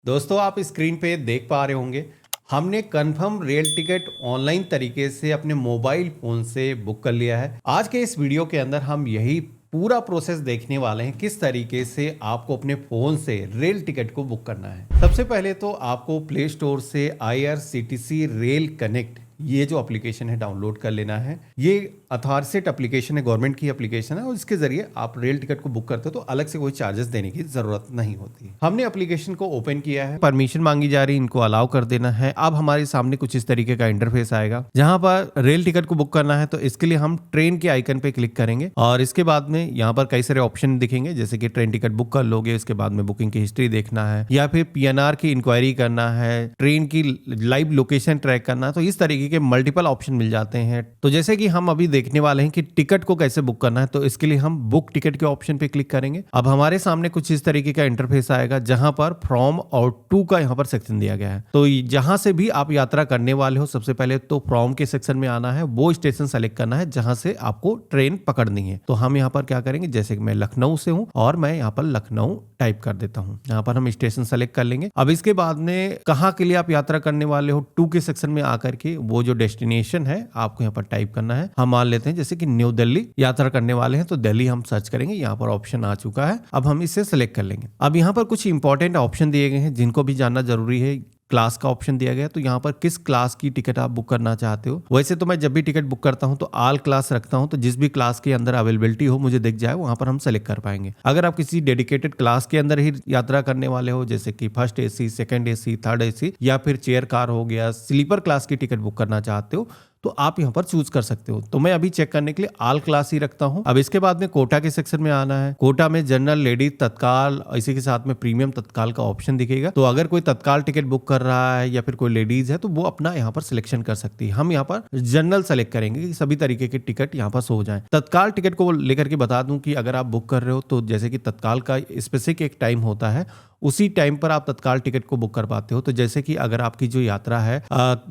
दोस्तों आप स्क्रीन पे देख पा रहे होंगे हमने कंफर्म रेल टिकट ऑनलाइन तरीके से अपने मोबाइल फोन से बुक कर लिया है। आज के इस वीडियो के अंदर हम यही पूरा प्रोसेस देखने वाले हैं किस तरीके से आपको अपने फोन से रेल टिकट को बुक करना है। सबसे पहले तो आपको प्ले स्टोर से IRCTC रेल कनेक्ट ये जो एप्लीकेशन है डाउनलोड कर लेना है। ये अथॉराइज्ड एप्लीकेशन है, गवर्नमेंट की एप्लीकेशन है और इसके जरिए आप रेल टिकट को बुक करते हो तो अलग से कोई चार्जेस देने की जरूरत नहीं होती। हमने एप्लीकेशन को ओपन किया है, परमिशन मांगी जा रही, इनको अलाउ कर देना है। अब हमारे सामने कुछ इस तरीके का इंटरफेस आएगा जहां पर रेल टिकट को बुक करना है। तो इसके लिए हम ट्रेन के आइकन पे क्लिक करेंगे और इसके बाद में यहाँ पर कई सारे ऑप्शन दिखेंगे, जैसे कि ट्रेन टिकट बुक कर लोगे, इसके बाद में बुकिंग की हिस्ट्री देखना है या फिर PNR की इंक्वायरी करना है, ट्रेन की लाइव लोकेशन ट्रैक करना है। तो इस तरीके के मल्टीपल ऑप्शन मिल जाते हैं। तो जैसे कि हम अभी देखने वाले हैं कि टिकट को कैसे बुक करना है, तो इसके लिए हम बुक टिकट के ऑप्शन पे क्लिक करेंगे। अब हमारे सामने कुछ इस तरीके का इंटरफेस आएगा जहां पर फ्रॉम और टू का यहाँ पर सेक्शन दिया गया है। तो जहां से भी आप यात्रा करने वाले हो, सबसे पहले तो फ्रॉम के सेक्शन में आना है, वो स्टेशन सेलेक्ट करना है जहां से आपको ट्रेन पकड़नी है। तो हम यहाँ पर क्या करेंगे, जैसे कि मैं लखनऊ से हूँ और मैं यहाँ पर लखनऊ टाइप कर देता हूँ। यहाँ पर हम स्टेशन सेलेक्ट कर लेंगे। अब इसके बाद में कहाँ के लिए आप यात्रा करने वाले हो, टू के सेक्शन में आकर के वो जो डेस्टिनेशन है आपको यहाँ पर टाइप करना है। हम मान लेते हैं जैसे कि न्यू दिल्ली यात्रा करने वाले हैं तो दिल्ली हम सर्च करेंगे। यहाँ पर ऑप्शन आ चुका है, अब हम इसे सेलेक्ट कर लेंगे। अब यहाँ पर कुछ इंपॉर्टेंट ऑप्शन दिए गए हैं जिनको भी जानना जरूरी है। क्लास का ऑप्शन दिया गया, तो यहाँ पर किस क्लास की टिकट आप बुक करना चाहते हो। वैसे तो मैं जब भी टिकट बुक करता हूँ तो ऑल क्लास रखता हूँ, तो जिस भी क्लास के अंदर अवेलेबिलिटी हो मुझे दिख जाए वहां पर हम सेलेक्ट कर पाएंगे। अगर आप किसी डेडिकेटेड क्लास के अंदर ही यात्रा करने वाले हो, जैसे कि first AC, second AC, third AC या फिर चेयर कार हो गया, स्लीपर क्लास की टिकट बुक करना चाहते हो तो आप यहाँ पर चूज कर सकते हो। तो मैं अभी चेक करने के लिए ऑल क्लास ही रखता हूँ। अब इसके बाद में कोटा के सेक्शन में आना है। कोटा में जनरल, लेडीज, तत्काल, इसी के साथ में प्रीमियम तत्काल का ऑप्शन दिखेगा। तो अगर कोई तत्काल टिकट बुक कर रहा है या फिर कोई लेडीज है तो वो अपना यहाँ पर सिलेक्शन कर सकती है। हम यहाँ पर जनरल सेलेक्ट करेंगे कि सभी तरीके के टिकट यहाँ पर सो जाए। तत्काल टिकट को लेकर के बता दूं कि अगर आप बुक कर रहे हो तो जैसे कि तत्काल का स्पेसिफिक एक टाइम होता है, उसी टाइम पर आप तत्काल टिकट को बुक कर पाते हो। तो जैसे कि अगर आपकी जो यात्रा है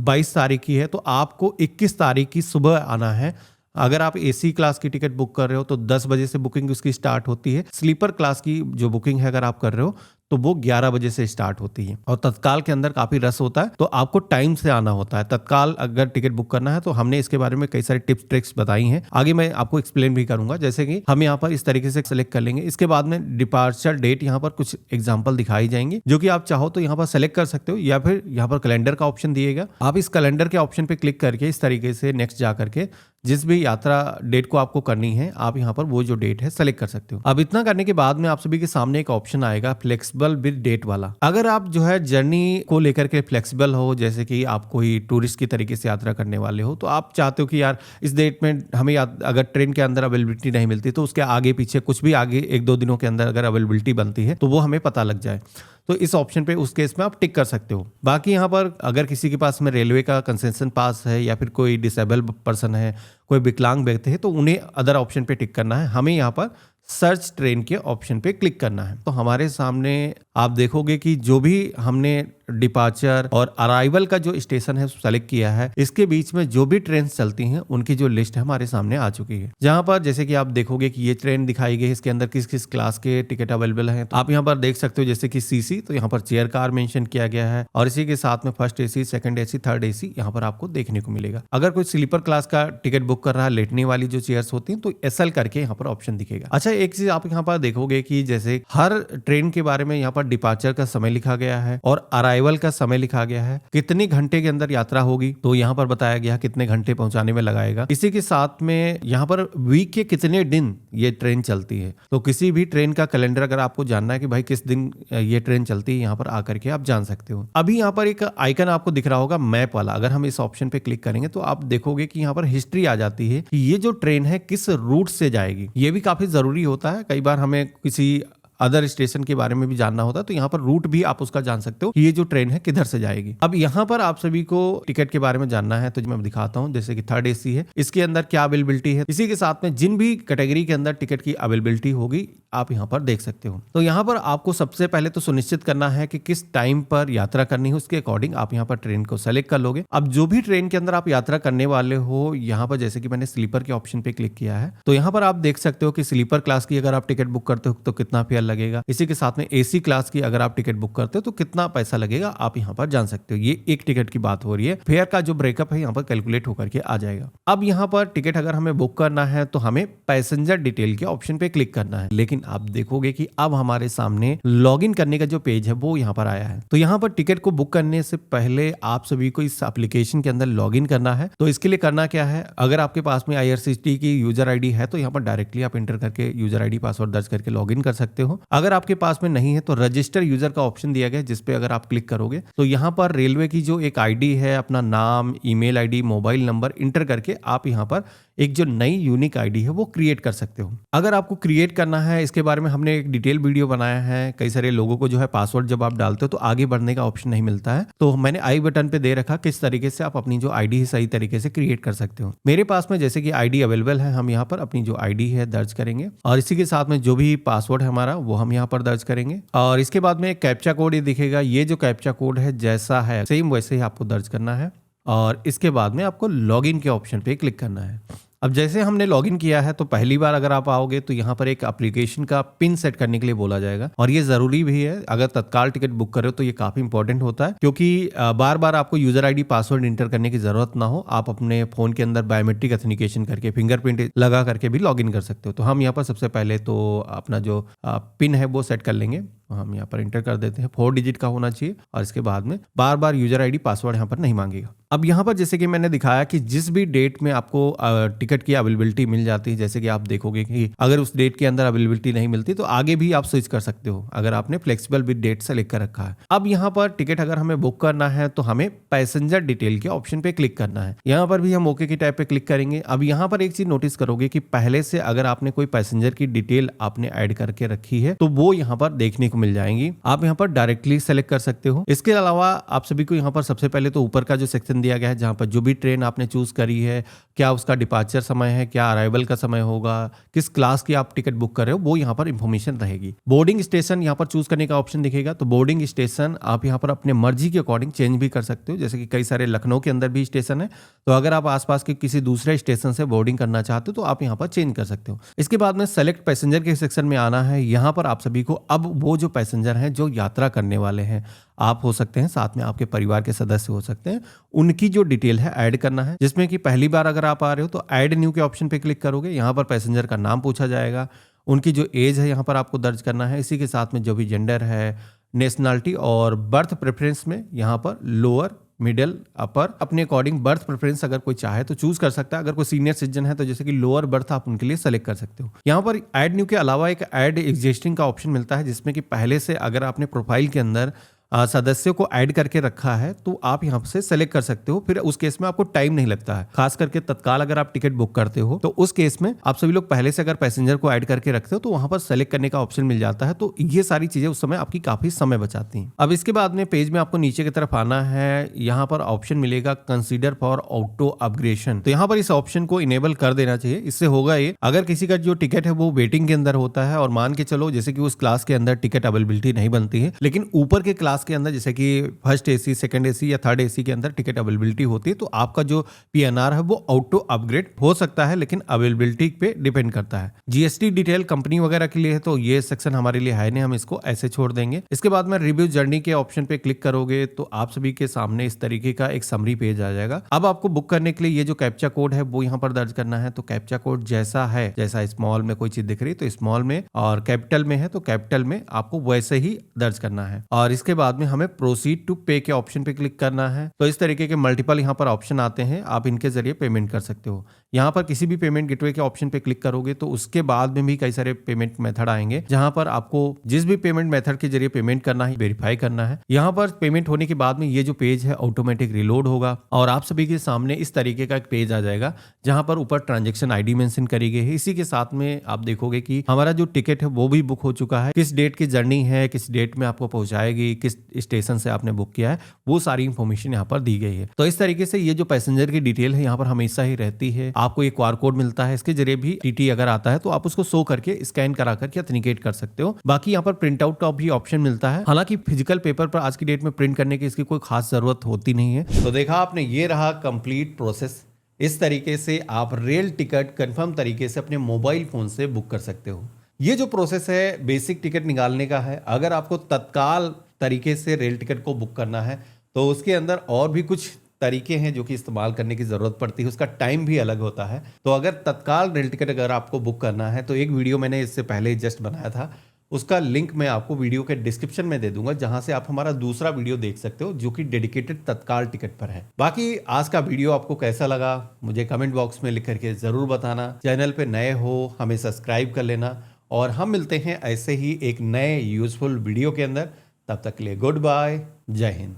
22 तारीख की है तो आपको 21 तारीख की सुबह आना है। अगर आप AC क्लास की टिकट बुक कर रहे हो तो 10 बजे से बुकिंग उसकी स्टार्ट होती है। स्लीपर क्लास की जो बुकिंग है अगर आप कर रहे हो तो वो 11 बजे से स्टार्ट होती है। और तत्काल के अंदर काफी रस होता है तो आपको टाइम से आना होता है। तत्काल अगर टिकट बुक करना है तो हमने इसके बारे में कई सारे टिप्स ट्रिक्स बताई हैं, आगे मैं आपको एक्सप्लेन भी करूंगा। जैसे कि हम यहाँ पर इस तरीके से सेलेक्ट कर लेंगे। इसके बाद में डिपार्चर डेट यहाँ पर कुछ एग्जाम्पल दिखाई जाएंगे जो कि आप चाहो तो यहाँ पर सेलेक्ट कर सकते हो या फिर यहाँ पर कैलेंडर का ऑप्शन दिएगा। आप इस कैलेंडर के ऑप्शन पे क्लिक करके इस तरीके से नेक्स्ट जा करके जिस भी यात्रा डेट को आपको करनी है आप यहाँ पर वो जो डेट है सेलेक्ट कर सकते हो। अब इतना करने के बाद में आप सभी के सामने एक ऑप्शन आएगा फ्लेक्सिबल विद डेट वाला। अगर आप जो है जर्नी को लेकर के फ्लेक्सिबल हो, जैसे कि आप कोई टूरिस्ट की तरीके से यात्रा करने वाले हो, तो आप चाहते हो कि यार इस डेट में हमें अगर ट्रेन के अंदर अवेलेबिलिटी नहीं मिलती तो उसके आगे पीछे कुछ भी आगे 1-2 दिनों के अंदर अगर अवेलेबिलिटी बनती है तो वो हमें पता लग जाए, तो इस ऑप्शन पे उस केस में आप टिक कर सकते हो। बाकी यहाँ पर अगर किसी के पास में रेलवे का कंसेशन पास है या फिर कोई डिसेबल पर्सन है, कोई विकलांग व्यक्ति है, तो उन्हें अदर ऑप्शन पे टिक करना है। हमें यहाँ पर सर्च ट्रेन के ऑप्शन पे क्लिक करना है। तो हमारे सामने आप देखोगे कि जो भी हमने डिपार्चर और अराइवल का जो स्टेशन है सेलेक्ट किया है, इसके बीच में जो भी ट्रेन चलती हैं उनकी जो लिस्ट है हमारे सामने आ चुकी है। जहां पर जैसे कि आप देखोगे कि ये ट्रेन दिखाई गई है, इसके अंदर किस किस क्लास के टिकट अवेलेबल हैं। तो आप यहाँ पर देख सकते हो जैसे कि CC, तो यहाँ पर चेयर कार मेंशन किया गया है और इसी के साथ में first AC, second AC, third AC यहाँ पर आपको देखने को मिलेगा। अगर कोई स्लीपर क्लास का टिकट बुक कर रहा है, लेटने वाली जो चेयर्स होती हैं, तो SL करके यहाँ पर ऑप्शन दिखेगा। अच्छा, एक चीज आप यहाँ पर देखोगे कि जैसे हर ट्रेन के बारे में यहाँ पर डिपार्चर का समय लिखा गया है और अराइवल का समय लिखा गया है, कितने घंटे के अंदर यात्रा होगी तो यहाँ पर बताया गया कितने घंटे पहुंचाने में लगाएगा। इसी के साथ में यहाँ पर वीक के कितने दिन ये ट्रेन चलती है। तो किसी भी ट्रेन का कैलेंडर अगर आपको जानना है कि भाई किस दिन ये ट्रेन चलती है, यहाँ पर आकर के आप जान सकते हो। अभी यहाँ पर एक आइकन आपको दिख रहा होगा मैप वाला, अगर हम इस ऑप्शन पे क्लिक करेंगे तो आप देखोगे कि यहाँ पर हिस्ट्री आ जाती है कि ये जो ट्रेन है किस रूट से जाएगी। ये भी काफी जरूरी होता है, कई बार हमें किसी अदर स्टेशन के बारे में भी जानना होता है तो यहाँ पर रूट भी आप उसका जान सकते हो कि ये जो ट्रेन है किधर से जाएगी। अब यहाँ पर आप सभी को टिकट के बारे में जानना है तो मैं दिखाता हूँ, जैसे कि थर्ड AC है, इसके अंदर क्या अवेलेबिलिटी है। इसी के साथ में जिन भी कैटेगरी के अंदर टिकट की अवेलेबिलिटी होगी आप यहाँ पर देख सकते हो। तो यहाँ पर आपको सबसे पहले तो सुनिश्चित करना है कि किस टाइम पर यात्रा करनी है, उसके अकॉर्डिंग आप यहाँ पर ट्रेन को सेलेक्ट कर लोगे। अब जो भी ट्रेन के अंदर आप यात्रा करने वाले हो, यहाँ पर जैसे कि मैंने स्लीपर के ऑप्शन पे क्लिक किया है तो यहाँ पर आप देख सकते हो कि स्लीपर क्लास की अगर आप टिकट बुक करते हो तो कितना फेयर लगेगा। इसी के साथ में एसी क्लास की अगर आप टिकट बुक करते हो तो कितना पैसा लगेगा आप यहाँ पर जान सकते हो। ये एक टिकट की बात हो रही है। फेयर का जो ब्रेकअप है यहाँ पर कैलकुलेट होकर के आ जाएगा। अब यहाँ पर टिकट अगर हमें बुक करना है तो हमें पैसेंजर डिटेल के ऑप्शन पे क्लिक करना है। लेकिन आप देखोगे कि अब हमारे सामने लॉगिन करने का जो पेज है वो यहाँ पर आया है। तो यहाँ पर टिकट को बुक करने से पहले आप सभी को इस एप्लीकेशन के अंदर लॉगिन करना है। तो इसके लिए करना क्या है, अगर आपके पास में IRCTC की यूजर आईडी है तो यहाँ पर डायरेक्टली आप इंटर करके यूजर आईडी पासवर्ड दर्ज करके लॉगिन कर सकते हो। अगर आपके पास में नहीं है तो रजिस्टर यूजर का ऑप्शन दिया गया है, जिसपे अगर आप क्लिक करोगे तो यहाँ पर रेलवे की जो एक आईडी है, अपना नाम, email ID, mobile number inter करके आप यहाँ पर एक जो नई यूनिक आईडी है वो क्रिएट कर सकते हो। अगर आपको क्रिएट करना है, इसके बारे में हमने एक डिटेल वीडियो बनाया है। कई सारे लोगों को जो है पासवर्ड जब आप डालते हो तो आगे बढ़ने का ऑप्शन नहीं मिलता है, तो मैंने आई बटन पे दे रखा किस तरीके से आप अपनी जो आईडी है सही तरीके से क्रिएट कर सकते हो। मेरे पास में जैसे कि आईडी अवेलेबल है, हम यहाँ पर अपनी जो आईडी है दर्ज करेंगे और इसी के साथ में जो भी पासवर्ड है हमारा वो हम यहाँ पर दर्ज करेंगे। और इसके बाद में एक कैप्चा कोड ये दिखेगा। ये जो कैप्चा कोड है जैसा है सेम वैसे ही आपको दर्ज करना है और इसके बाद में आपको लॉगिन के ऑप्शन पे क्लिक करना है। अब जैसे हमने लॉगिन किया है तो पहली बार अगर आप आओगे तो यहाँ पर एक एप्लीकेशन का पिन सेट करने के लिए बोला जाएगा और ये जरूरी भी है। अगर तत्काल टिकट बुक करे तो ये काफी इंपॉर्टेंट होता है, क्योंकि बार बार आपको यूजर आईडी पासवर्ड इंटर करने की जरूरत ना हो। आप अपने फोन के अंदर बायोमेट्रिक ऑथेंटिकेशन करके फिंगरप्रिंट लगा करके भी लॉगिन कर सकते हो। तो हम यहाँ पर सबसे पहले तो अपना जो पिन है वो सेट कर लेंगे। हम यहाँ पर इंटर कर देते हैं, 4 डिजिट का होना चाहिए और इसके बाद में बार बार यूजर आईडी पासवर्ड यहाँ पर नहीं मांगेगा। अब यहाँ पर जैसे कि मैंने दिखाया कि जिस भी डेट में आपको टिकट की अवेलेबिलिटी मिल जाती है, जैसे कि आप देखोगे कि अगर उस डेट के अंदर अवेलेबिलिटी नहीं मिलती तो आगे भी आप स्विच कर सकते हो अगर आपने फ्लेक्सिबल विद डेट सेलेक्ट कर रखा है। अब यहाँ पर टिकट अगर हमें बुक करना है तो हमें पैसेंजर डिटेल के ऑप्शन पे क्लिक करना है। यहाँ पर भी हम ओके की टाइप पे क्लिक करेंगे। अब यहाँ पर एक चीज नोटिस करोगे कि पहले से अगर आपने कोई पैसेंजर की डिटेल आपने ऐड करके रखी है तो वो यहाँ पर देखने को मिल जाएंगी। आप यहाँ पर डायरेक्टली सेलेक्ट कर सकते हो। इसके अलावा आप सभी को यहाँ पर सबसे पहले तो ऊपर का जो सेक्शन दिया गया है जहाँ पर जो भी ट्रेन आपने चूज करी है, क्या उसका डिपार्चर समय है, क्या अराइवल का समय होगा, किस क्लास की आप टिकट बुक कर रहे हो, वो यहाँ पर इंफॉर्मेशन रहेगी। बोर्डिंग स्टेशन यहाँ पर चूज करने का ऑप्शन दिखेगा। तो बोर्डिंग स्टेशन आप यहाँ पर अपने मर्जी के अकॉर्डिंग चेंज भी कर सकते हो। जैसे कि कई सारे लखनऊ के अंदर भी स्टेशन है, तो अगर आप आसपास के किसी दूसरे स्टेशन से बोर्डिंग करना चाहते हो तो आप यहाँ पर चेंज कर सकते हो। इसके बाद में सेलेक्ट पैसेंजर के सेक्शन में आना है। यहाँ पर आप सभी को अब वो जो पैसेंजर हैं जो यात्रा करने वाले हैं, आप हो सकते हैं, साथ में आपके परिवार के सदस्य हो सकते हैं, उनकी जो डिटेल है ऐड करना है। जिसमें कि पहली बार अगर आप आ रहे हो तो ऐड न्यू के ऑप्शन पे क्लिक करोगे। यहाँ पर पैसेंजर का नाम पूछा जाएगा, उनकी जो एज है यहाँ पर आपको दर्ज करना है। इसी के साथ में जो भी जेंडर है, नेशनलिटी और बर्थ प्रेफरेंस में यहाँ पर लोअर, मिडिल, अपर अपने अकॉर्डिंग बर्थ प्रेफरेंस अगर कोई चाहे तो चूज कर सकता है। अगर कोई सीनियर सिटीजन है तो जैसे कि लोअर बर्थ आप उनके लिए सेलेक्ट कर सकते हो। यहाँ पर ऐड न्यू के अलावा एक ऐड एग्जिस्टिंग का ऑप्शन मिलता है, जिसमें कि पहले से अगर आपने प्रोफाइल के अंदर सदस्यों को ऐड करके रखा है तो आप यहाँ से सेलेक्ट कर सकते हो। फिर उस केस में आपको टाइम नहीं लगता है। खास करके तत्काल अगर आप टिकट बुक करते हो तो उस केस में आप सभी लोग पहले से अगर पैसेंजर को ऐड करके रखते हो तो वहां पर सेलेक्ट करने का ऑप्शन मिल जाता है। तो ये सारी चीजें उस समय आपकी काफी समय बचाती हैं। अब इसके बाद में पेज में आपको नीचे की तरफ आना है। यहाँ पर ऑप्शन मिलेगा कंसीडर फॉर ऑटो अपग्रेडेशन। तो यहाँ पर इस ऑप्शन को इनेबल कर देना चाहिए। इससे होगा ये, अगर किसी का जो टिकट है वो वेटिंग के अंदर होता है और मान के चलो जैसे कि उस क्लास के अंदर टिकट अवेलेबिलिटी नहीं बनती है, लेकिन ऊपर के क्लास के अंदर जैसे कि फर्स्ट एसी, सेकंड एसी या थर्ड एसी के अंदर टिकट अवेलेबिलिटी होती है, तो आपका जो पीएनआर है वो ऑटो अपग्रेड हो सकता है, लेकिन अवेलेबिलिटी पे डिपेंड करता है। जीएसटी डिटेल कंपनी वगैरह के लिए है तो ये सेक्शन हमारे लिए है नहीं, हम इसको ऐसे छोड़ देंगे। इसके बाद में रिव्यू जर्नी के ऑप्शन पे क्लिक करोगे तो आप सभी के सामने इस तरीके का एक समरी पेज आ जाएगा। अब आपको बुक करने के लिए ये जो कैप्चा कोड है वो यहाँ पर दर्ज करना है। तो कैप्चा कोड जैसा है, जैसा स्मॉल में कोई चीज दिख रही है तो स्मॉल में, और कैपिटल में है तो कैपिटल में आपको वैसे ही दर्ज करना है। और इसके बाद में हमें प्रोसीड टू पे के ऑप्शन पे क्लिक करना है। तो इस तरीके के मल्टीपल यहाँ पर ऑप्शन आते हैं, आप इनके जरिए पेमेंट कर सकते हो। यहाँ पर किसी भी पेमेंट गेटवे के ऑप्शन पे क्लिक करोगे तो उसके बाद में भी कई सारे पेमेंट मेथड आएंगे, जहां पर आपको जिस भी पेमेंट मेथड के जरिए पेमेंट करना है वेरीफाई करना है। यहाँ पर पेमेंट होने के बाद में ये जो पेज है ऑटोमेटिक रिलोड होगा और आप सभी के सामने इस तरीके का एक पेज आ जाएगा, जहां पर ऊपर ट्रांजेक्शन आईडी मेंशन करी गई है। इसी के साथ में आप देखोगे कि हमारा जो टिकट है वो भी बुक हो चुका है, किस डेट की जर्नी है, किस डेट में आपको पहुंचाएगी, किस स्टेशन से आपने बुक किया है, वो सारी इंफॉर्मेशन यहाँ पर दी गई है। तो इस तरीके से ये जो पैसेंजर की डिटेल है यहाँ पर हमेशा ही रहती है। आपको एक क्यूआर कोड मिलता है, इसके जरिए भी टीटी अगर आता है तो आप उसको शो करके स्कैन करा करके ऑथेंटिकेट कर सकते हो। बाकी यहाँ पर प्रिंट आउट का भी ऑप्शन मिलता है, हालांकि फिजिकल पेपर पर आज की डेट में प्रिंट करने की इसकी कोई खास जरूरत होती नहीं है। तो देखा आपने, ये रहा कंप्लीट प्रोसेस। इस तरीके से आप रेल टिकट कंफर्म तरीके से अपने मोबाइल फोन से बुक कर सकते हो। ये जो प्रोसेस है बेसिक टिकट निकालने का है। अगर आपको तत्काल तरीके से रेल टिकट को बुक करना है तो उसके अंदर और भी कुछ तरीके हैं जो कि इस्तेमाल करने की ज़रूरत पड़ती है, उसका टाइम भी अलग होता है। तो अगर तत्काल रेल टिकट अगर आपको बुक करना है तो एक वीडियो मैंने इससे पहले जस्ट बनाया था, उसका लिंक मैं आपको वीडियो के डिस्क्रिप्शन में दे दूंगा, जहां से आप हमारा दूसरा वीडियो देख सकते हो जो कि डेडिकेटेड तत्काल टिकट पर है। बाकी आज का वीडियो आपको कैसा लगा मुझे कमेंट बॉक्स में लिख करके ज़रूर बताना। चैनल पे नए हो हमें सब्सक्राइब कर लेना और हम मिलते हैं ऐसे ही एक नए यूजफुल वीडियो के अंदर। तब तक के लिए गुड बाय, जय हिंद।